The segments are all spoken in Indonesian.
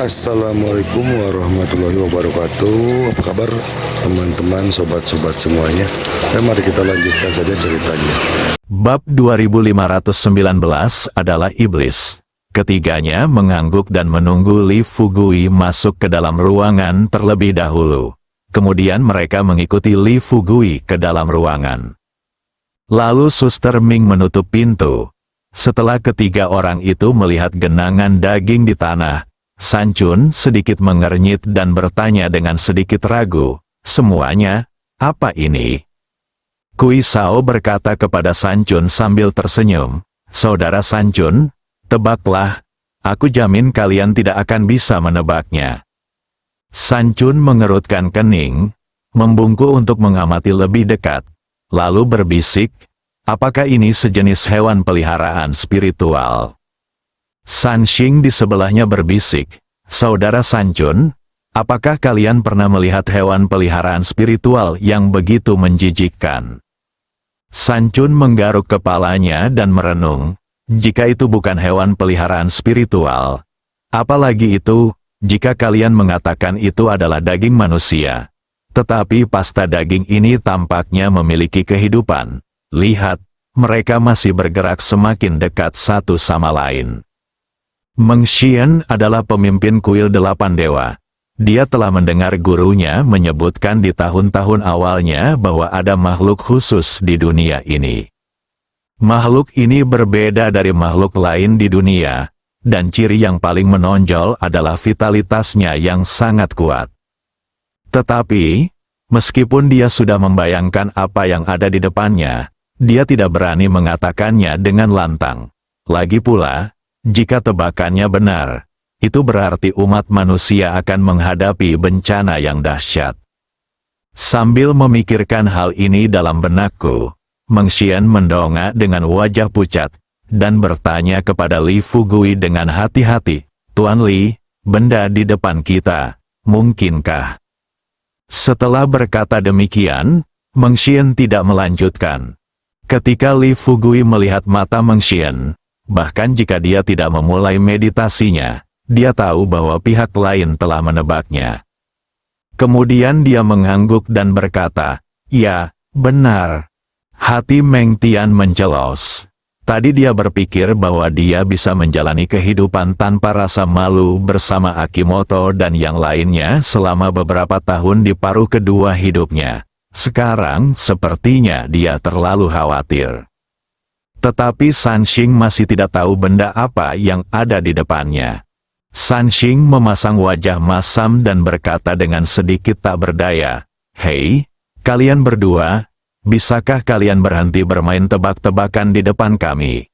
Assalamualaikum warahmatullahi wabarakatuh. Apa kabar teman-teman, sobat-sobat semuanya? Mari kita lanjutkan saja ceritanya. Bab 2519 adalah iblis. Ketiganya mengangguk dan menunggu Li Fugui masuk ke dalam ruangan terlebih dahulu. Kemudian mereka mengikuti Li Fugui ke dalam ruangan. Lalu Suster Ming menutup pintu. Setelah ketiga orang itu melihat genangan daging di tanah, San Chun sedikit mengernyit dan bertanya dengan sedikit ragu, "Semuanya, apa ini?" Kui Sao berkata kepada San Chun sambil tersenyum, "Saudara San Chun, tebaklah, aku jamin kalian tidak akan bisa menebaknya." San Chun mengerutkan kening, membungkuk untuk mengamati lebih dekat, lalu berbisik, "Apakah ini sejenis hewan peliharaan spiritual?" San Xing di sebelahnya berbisik, "Saudara San Chun, apakah kalian pernah melihat hewan peliharaan spiritual yang begitu menjijikkan?" San Chun menggaruk kepalanya dan merenung, "Jika itu bukan hewan peliharaan spiritual, apalagi itu, jika kalian mengatakan itu adalah daging manusia. Tetapi pasta daging ini tampaknya memiliki kehidupan. Lihat, mereka masih bergerak semakin dekat satu sama lain." Meng Xian adalah pemimpin kuil 8 dewa. Dia telah mendengar gurunya menyebutkan di tahun-tahun awalnya bahwa ada makhluk khusus di dunia ini. Makhluk ini berbeda dari makhluk lain di dunia, dan ciri yang paling menonjol adalah vitalitasnya yang sangat kuat. Tetapi, meskipun dia sudah membayangkan apa yang ada di depannya, dia tidak berani mengatakannya dengan lantang. Lagi pula, jika tebakannya benar, itu berarti umat manusia akan menghadapi bencana yang dahsyat. Sambil memikirkan hal ini dalam benakku, Meng Xian mendongak dengan wajah pucat, dan bertanya kepada Li Fugui dengan hati-hati, "Tuan Li, benda di depan kita, mungkinkah?" Setelah berkata demikian, Meng Xian tidak melanjutkan. Ketika Li Fugui melihat mata Meng Xian, bahkan jika dia tidak memulai meditasinya, dia tahu bahwa pihak lain telah menebaknya. Kemudian dia mengangguk dan berkata, "Ya, benar." Hati Meng Tian mencelos. Tadi dia berpikir bahwa dia bisa menjalani kehidupan tanpa rasa malu bersama Akimoto dan yang lainnya selama beberapa tahun di paruh kedua hidupnya. Sekarang, sepertinya dia terlalu khawatir. Tetapi San Xing masih tidak tahu benda apa yang ada di depannya. San Xing memasang wajah masam dan berkata dengan sedikit tak berdaya, "Hei, kalian berdua, bisakah kalian berhenti bermain tebak-tebakan di depan kami?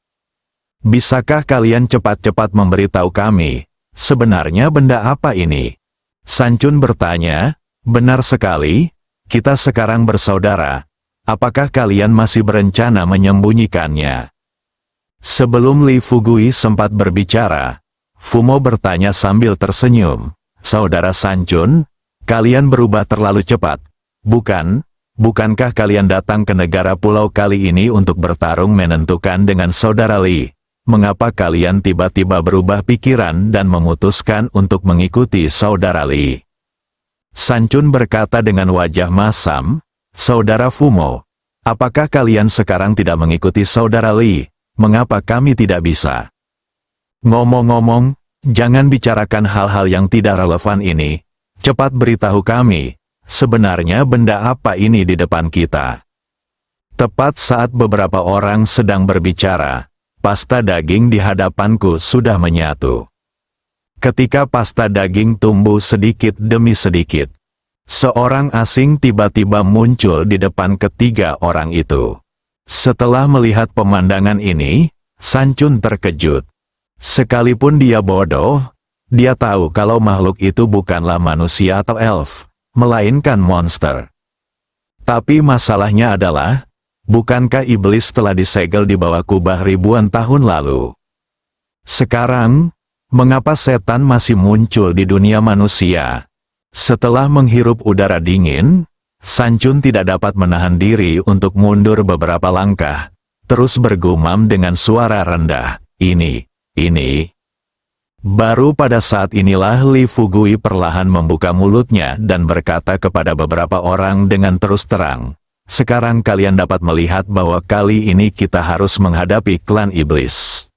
Bisakah kalian cepat-cepat memberitahu kami, sebenarnya benda apa ini?" San Chun bertanya, "Benar sekali, kita sekarang bersaudara. Apakah kalian masih berencana menyembunyikannya?" Sebelum Li Fugui sempat berbicara, Fumo bertanya sambil tersenyum, "Saudara San Chun, kalian berubah terlalu cepat. Bukankah kalian datang ke negara pulau kali ini untuk bertarung menentukan dengan saudara Li? Mengapa kalian tiba-tiba berubah pikiran dan memutuskan untuk mengikuti saudara Li?" San Chun berkata dengan wajah masam, "Saudara Fumo, apakah kalian sekarang tidak mengikuti saudara Li? Mengapa kami tidak bisa?" "Ngomong-ngomong, jangan bicarakan hal-hal yang tidak relevan ini. Cepat beritahu kami, sebenarnya benda apa ini di depan kita?" Tepat saat beberapa orang sedang berbicara, pasta daging di hadapanku sudah menyatu. Ketika pasta daging tumbuh sedikit demi sedikit, seorang asing tiba-tiba muncul di depan ketiga orang itu. Setelah melihat pemandangan ini, San Chun terkejut. Sekalipun dia bodoh, dia tahu kalau makhluk itu bukanlah manusia atau elf, melainkan monster. Tapi masalahnya adalah, bukankah iblis telah disegel di bawah kubah ribuan tahun lalu? Sekarang, mengapa setan masih muncul di dunia manusia? Setelah menghirup udara dingin, San Chun tidak dapat menahan diri untuk mundur beberapa langkah, terus bergumam dengan suara rendah, ini. Baru pada saat inilah Li Fugui perlahan membuka mulutnya dan berkata kepada beberapa orang dengan terus terang, "Sekarang kalian dapat melihat bahwa kali ini kita harus menghadapi klan iblis."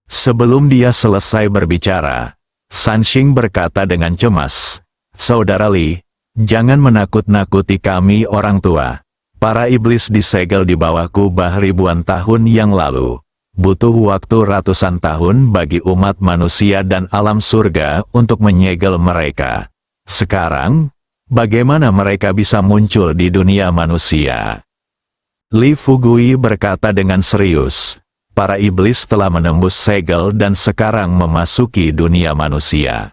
Sebelum dia selesai berbicara, Sanxing berkata dengan cemas, "Saudara Li, jangan menakut-nakuti kami orang tua. Para iblis disegel di bawah kubah ribuan tahun yang lalu. Butuh waktu ratusan tahun bagi umat manusia dan alam surga untuk menyegel mereka. Sekarang, bagaimana mereka bisa muncul di dunia manusia?" Li Fugui berkata dengan serius, "Para iblis telah menembus segel dan sekarang memasuki dunia manusia.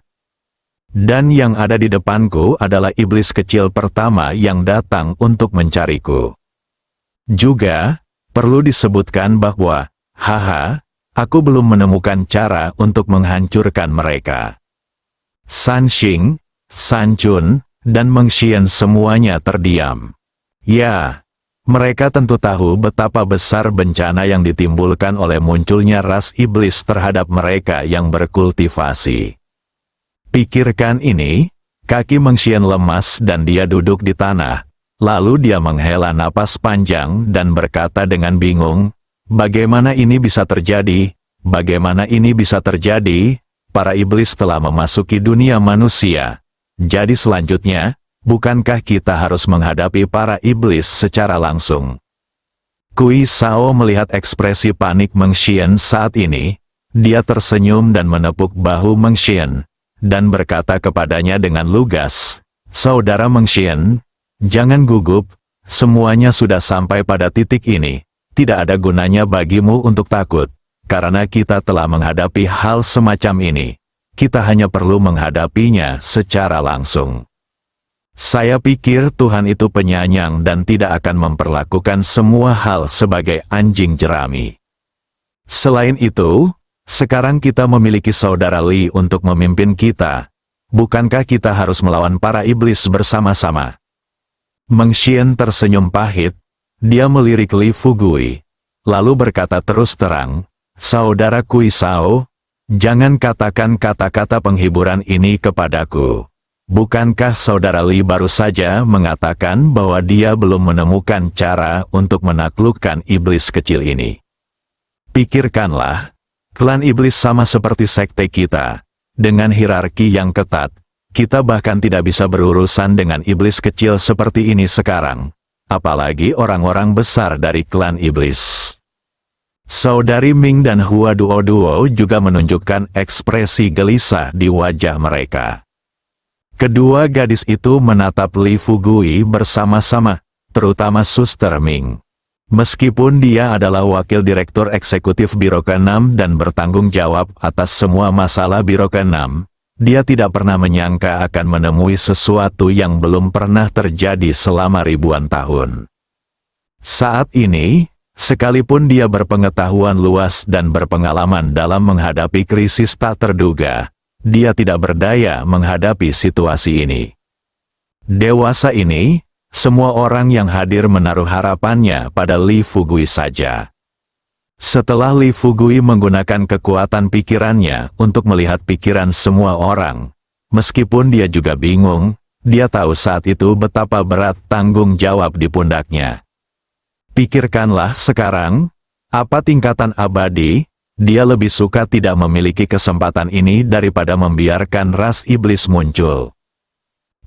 Dan yang ada di depanku adalah iblis kecil pertama yang datang untuk mencariku. Juga, perlu disebutkan bahwa, haha, aku belum menemukan cara untuk menghancurkan mereka." Sanxing, Sanchun, dan Meng Xian semuanya terdiam. Ya, mereka tentu tahu betapa besar bencana yang ditimbulkan oleh munculnya ras iblis terhadap mereka yang berkultivasi. Pikirkan ini, kaki Meng Xian lemas dan dia duduk di tanah. Lalu dia menghela napas panjang dan berkata dengan bingung, "Bagaimana ini bisa terjadi? Bagaimana ini bisa terjadi? Para iblis telah memasuki dunia manusia. Jadi selanjutnya, bukankah kita harus menghadapi para iblis secara langsung?" Kui Sao melihat ekspresi panik Meng Xian saat ini. Dia tersenyum dan menepuk bahu Meng Xian, dan berkata kepadanya dengan lugas, "Saudara Meng Xian, jangan gugup, semuanya sudah sampai pada titik ini. Tidak ada gunanya bagimu untuk takut, karena kita telah menghadapi hal semacam ini. Kita hanya perlu menghadapinya secara langsung. Saya pikir Tuhan itu penyayang dan tidak akan memperlakukan semua hal sebagai anjing jerami. Selain itu, sekarang kita memiliki saudara Li untuk memimpin kita. Bukankah kita harus melawan para iblis bersama-sama?" Meng Xian tersenyum pahit. Dia melirik Li Fugui, lalu berkata terus terang, "Saudara Kui Sao, jangan katakan kata-kata penghiburan ini kepadaku. Bukankah saudara Li baru saja mengatakan bahwa dia belum menemukan cara untuk menaklukkan iblis kecil ini? Pikirkanlah, klan iblis sama seperti sekte kita, dengan hierarki yang ketat. Kita bahkan tidak bisa berurusan dengan iblis kecil seperti ini sekarang. Apalagi orang-orang besar dari klan iblis." Saudari Ming dan Hua Duo juga menunjukkan ekspresi gelisah di wajah mereka. Kedua gadis itu menatap Li Fugui bersama-sama, terutama Suster Ming. Meskipun dia adalah wakil direktur eksekutif Biro ke-6 dan bertanggung jawab atas semua masalah Biro ke-6, dia tidak pernah menyangka akan menemui sesuatu yang belum pernah terjadi selama ribuan tahun. Saat ini, sekalipun dia berpengetahuan luas dan berpengalaman dalam menghadapi krisis tak terduga, dia tidak berdaya menghadapi situasi ini. Dewasa ini, semua orang yang hadir menaruh harapannya pada Li Fugui saja. Setelah Li Fugui menggunakan kekuatan pikirannya untuk melihat pikiran semua orang, meskipun dia juga bingung, dia tahu saat itu betapa berat tanggung jawab di pundaknya. Pikirkanlah sekarang, apa tingkatan abadi, dia lebih suka tidak memiliki kesempatan ini daripada membiarkan ras iblis muncul.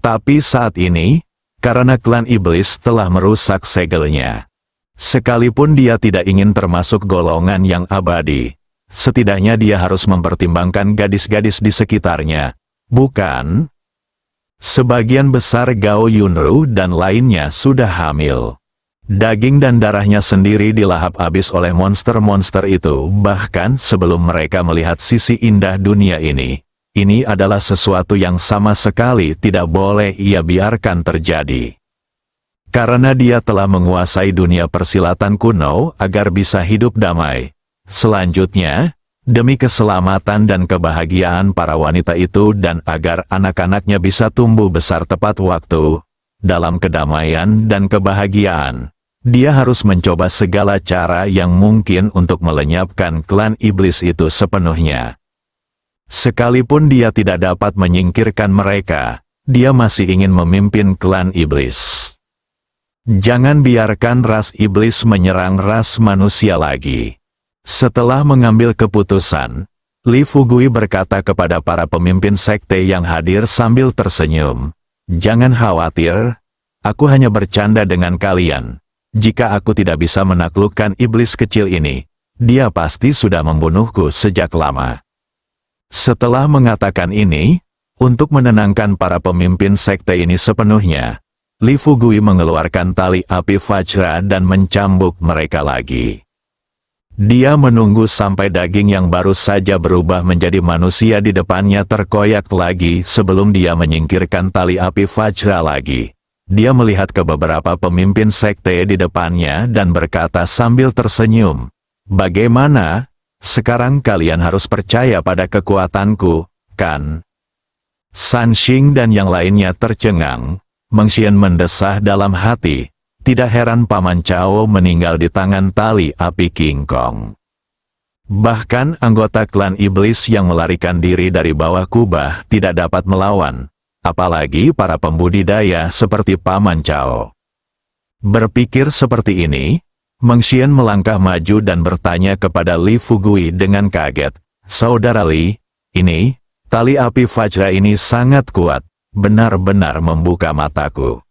Tapi saat ini, karena klan iblis telah merusak segelnya, sekalipun dia tidak ingin termasuk golongan yang abadi, setidaknya dia harus mempertimbangkan gadis-gadis di sekitarnya, bukan? Sebagian besar Gao Yunru dan lainnya sudah hamil. Daging dan darahnya sendiri dilahap habis oleh monster-monster itu, bahkan sebelum mereka melihat sisi indah dunia ini. Ini adalah sesuatu yang sama sekali tidak boleh ia biarkan terjadi. Karena dia telah menguasai dunia persilatan kuno agar bisa hidup damai. Selanjutnya, demi keselamatan dan kebahagiaan para wanita itu dan agar anak-anaknya bisa tumbuh besar tepat waktu, dalam kedamaian dan kebahagiaan, dia harus mencoba segala cara yang mungkin untuk melenyapkan klan iblis itu sepenuhnya. Sekalipun dia tidak dapat menyingkirkan mereka, dia masih ingin memimpin klan iblis. Jangan biarkan ras iblis menyerang ras manusia lagi. Setelah mengambil keputusan, Li Fugui berkata kepada para pemimpin sekte yang hadir sambil tersenyum, "Jangan khawatir, aku hanya bercanda dengan kalian. Jika aku tidak bisa menaklukkan iblis kecil ini, dia pasti sudah membunuhku sejak lama." Setelah mengatakan ini, untuk menenangkan para pemimpin sekte ini sepenuhnya, Li Fugui mengeluarkan tali api Vajra dan mencambuk mereka lagi. Dia menunggu sampai daging yang baru saja berubah menjadi manusia di depannya terkoyak lagi sebelum dia menyingkirkan tali api Vajra lagi. Dia melihat ke beberapa pemimpin sekte di depannya dan berkata sambil tersenyum, "Bagaimana? Sekarang kalian harus percaya pada kekuatanku, kan?" San Xing dan yang lainnya tercengang. Meng Xian mendesah dalam hati, tidak heran Paman Cao meninggal di tangan tali api King Kong. Bahkan anggota klan iblis yang melarikan diri dari bawah kubah tidak dapat melawan, apalagi para pembudidaya seperti Paman Cao. Berpikir seperti ini, Meng Xian melangkah maju dan bertanya kepada Li Fugui dengan kaget, "Saudara Li, ini, tali api Vajra ini sangat kuat, benar-benar membuka mataku."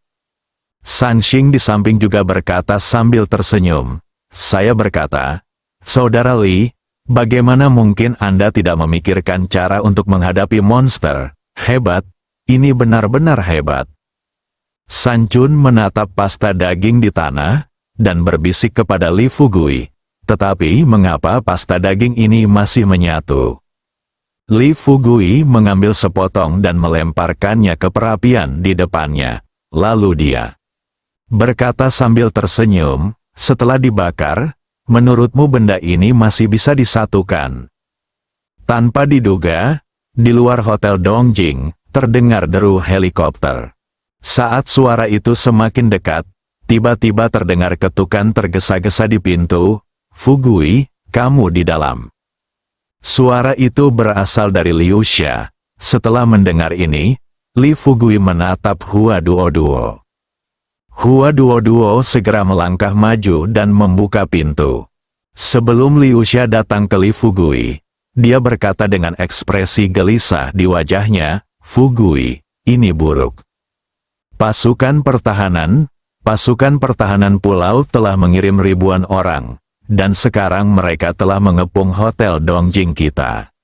San Xing di samping juga berkata sambil tersenyum. Saya berkata, "Saudara Li, bagaimana mungkin Anda tidak memikirkan cara untuk menghadapi monster? Hebat, ini benar-benar hebat." San Chun menatap pasta daging di tanah, dan berbisik kepada Li Fugui, "Tetapi mengapa pasta daging ini masih menyatu?" Li Fugui mengambil sepotong dan melemparkannya ke perapian di depannya. Lalu dia berkata sambil tersenyum, "Setelah dibakar, menurutmu benda ini masih bisa disatukan?" Tanpa diduga, di luar Hotel Dongjing, terdengar deru helikopter. Saat suara itu semakin dekat, tiba-tiba terdengar ketukan tergesa-gesa di pintu. "Fugui, kamu di dalam." Suara itu berasal dari Liu Xia. Setelah mendengar ini, Li Fugui menatap Hua Duo-Duo. Hua Duo-Duo segera melangkah maju dan membuka pintu. Sebelum Liu Xia datang ke Li Fugui, dia berkata dengan ekspresi gelisah di wajahnya, "Fugui, ini buruk. Pasukan pertahanan pulau telah mengirim ribuan orang, dan sekarang mereka telah mengepung Hotel Dongjing kita."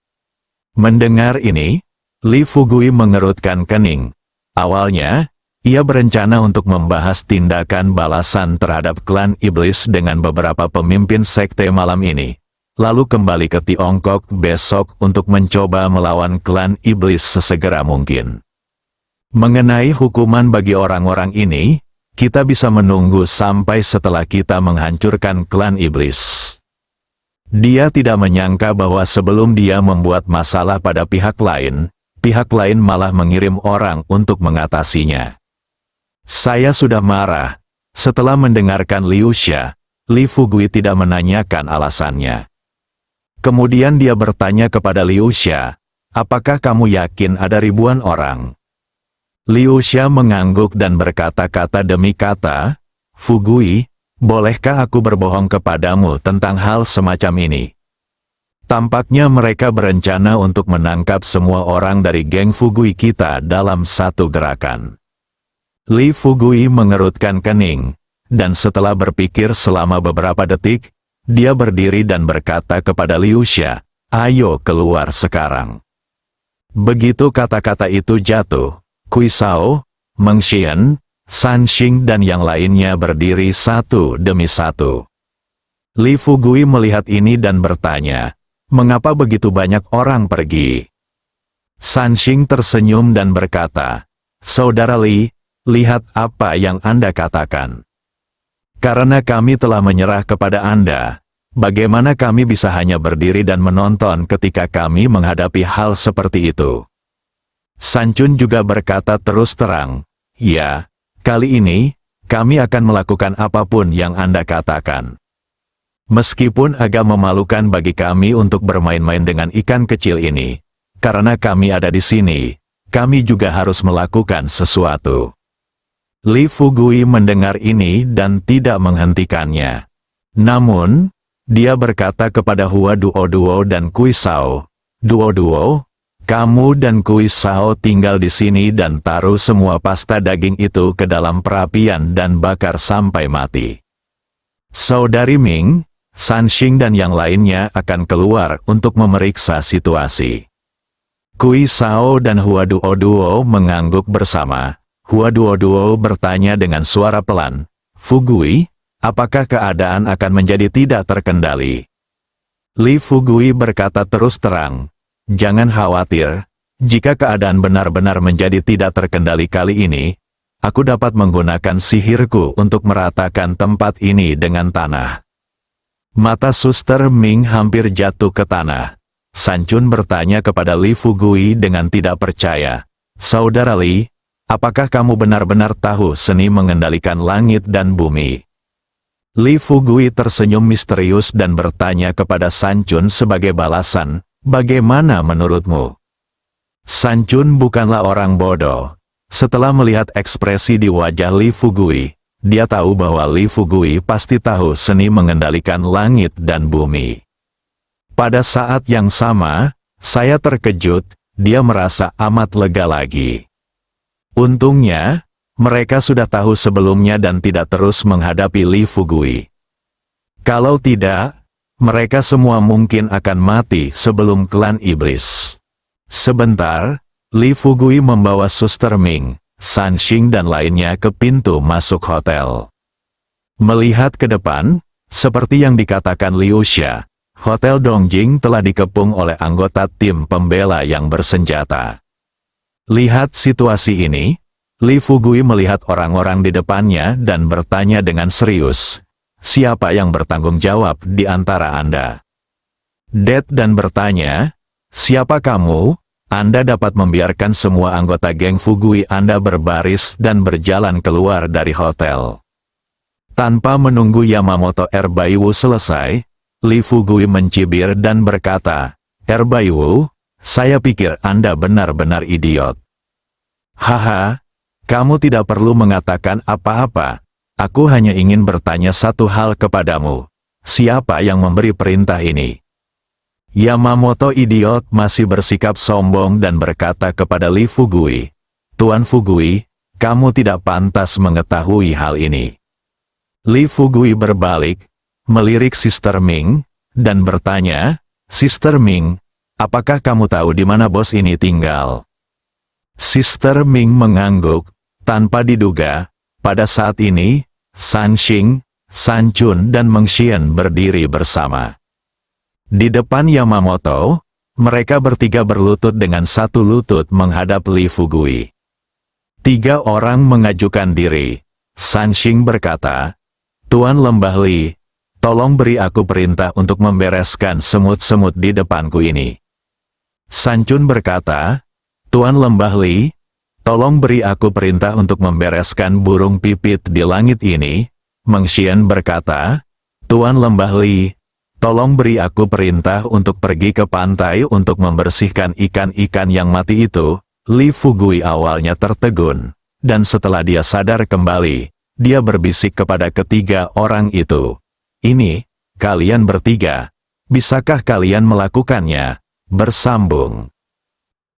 Mendengar ini, Li Fugui mengerutkan kening. Awalnya, ia berencana untuk membahas tindakan balasan terhadap klan iblis dengan beberapa pemimpin sekte malam ini, lalu kembali ke Tiongkok besok untuk mencoba melawan klan iblis sesegera mungkin. Mengenai hukuman bagi orang-orang ini, kita bisa menunggu sampai setelah kita menghancurkan klan iblis. Dia tidak menyangka bahwa sebelum dia membuat masalah pada pihak lain malah mengirim orang untuk mengatasinya. Saya sudah marah. Setelah mendengarkan Liu Xia, Li Fugui tidak menanyakan alasannya. Kemudian dia bertanya kepada Liu Xia, "Apakah kamu yakin ada ribuan orang?" Liu Xia mengangguk dan berkata-kata demi kata, "Fugui, bolehkah aku berbohong kepadamu tentang hal semacam ini?" Tampaknya mereka berencana untuk menangkap semua orang dari geng Fugui kita dalam satu gerakan. Li Fugui mengerutkan kening, dan setelah berpikir selama beberapa detik, dia berdiri dan berkata kepada Liu Xia, "Ayo keluar sekarang." Begitu kata-kata itu jatuh, Kui Sao, Meng Xian, San Xing dan yang lainnya berdiri satu demi satu. Li Fugui melihat ini dan bertanya, "Mengapa begitu banyak orang pergi?" San Xing tersenyum dan berkata, "Saudara Li, lihat apa yang Anda katakan. Karena kami telah menyerah kepada Anda, bagaimana kami bisa hanya berdiri dan menonton ketika kami menghadapi hal seperti itu?" San Chun juga berkata terus terang, "Ya, kali ini, kami akan melakukan apapun yang Anda katakan. Meskipun agak memalukan bagi kami untuk bermain-main dengan ikan kecil ini, karena kami ada di sini, kami juga harus melakukan sesuatu. Li Fugui mendengar ini dan tidak menghentikannya. Namun, dia berkata kepada Hua Duo dan Kui Sao, Duo, kamu dan Kui Sao tinggal di sini dan taruh semua pasta daging itu ke dalam perapian dan bakar sampai mati. Saudari Ming, San Xing dan yang lainnya akan keluar untuk memeriksa situasi. Kui Sao dan Hua Duo mengangguk bersama. Hua Duo bertanya dengan suara pelan, Fugui, apakah keadaan akan menjadi tidak terkendali? Li Fugui berkata terus terang, jangan khawatir, jika keadaan benar-benar menjadi tidak terkendali kali ini, aku dapat menggunakan sihirku untuk meratakan tempat ini dengan tanah. Mata Suster Ming hampir jatuh ke tanah. San Chun bertanya kepada Li Fugui dengan tidak percaya, Saudara Li, apakah kamu benar-benar tahu seni mengendalikan langit dan bumi? Li Fugui tersenyum misterius dan bertanya kepada San Chun sebagai balasan, bagaimana menurutmu? San Chun bukanlah orang bodoh. Setelah melihat ekspresi di wajah Li Fugui, dia tahu bahwa Li Fugui pasti tahu seni mengendalikan langit dan bumi. Pada saat yang sama, saya terkejut, dia merasa amat lega lagi. Untungnya, mereka sudah tahu sebelumnya dan tidak terus menghadapi Li Fugui. Kalau tidak, mereka semua mungkin akan mati sebelum klan iblis. Sebentar, Li Fugui membawa Suster Ming, San Xing dan lainnya ke pintu masuk hotel. Melihat ke depan, seperti yang dikatakan Liu Xia, Hotel Dongjing telah dikepung oleh anggota tim pembela yang bersenjata. Lihat situasi ini, Li Fugui melihat orang-orang di depannya dan bertanya dengan serius, siapa yang bertanggung jawab di antara Anda? Det dan bertanya, siapa kamu? Anda dapat membiarkan semua anggota geng Fugui Anda berbaris dan berjalan keluar dari hotel. Tanpa menunggu Yamamoto Erbaiwu selesai, Li Fugui mencibir dan berkata, Erbaiwu, saya pikir Anda benar-benar idiot. Haha, kamu tidak perlu mengatakan apa-apa. Aku hanya ingin bertanya satu hal kepadamu. Siapa yang memberi perintah ini? Yamamoto idiot masih bersikap sombong dan berkata kepada Li Fugui, Tuan Fugui, kamu tidak pantas mengetahui hal ini. Li Fugui berbalik, melirik Sister Ming, dan bertanya, Sister Ming, apakah kamu tahu di mana bos ini tinggal? Sister Ming mengangguk, tanpa diduga, pada saat ini, San Xing, San Chun dan Meng Xian berdiri bersama. Di depan Yamamoto, mereka bertiga berlutut dengan satu lutut menghadap Li Fugui. 3 orang mengajukan diri. San Xing berkata, Tuan Lembah Li, tolong beri aku perintah untuk membereskan semut-semut di depanku ini. San Chun berkata, Tuan Lembah Li, tolong beri aku perintah untuk membereskan burung pipit di langit ini. Meng Xian berkata, Tuan Lembah Li, tolong beri aku perintah untuk pergi ke pantai untuk membersihkan ikan-ikan yang mati itu. Li Fugui awalnya tertegun, dan setelah dia sadar kembali, dia berbisik kepada ketiga orang itu. Ini, kalian bertiga, bisakah kalian melakukannya? Bersambung.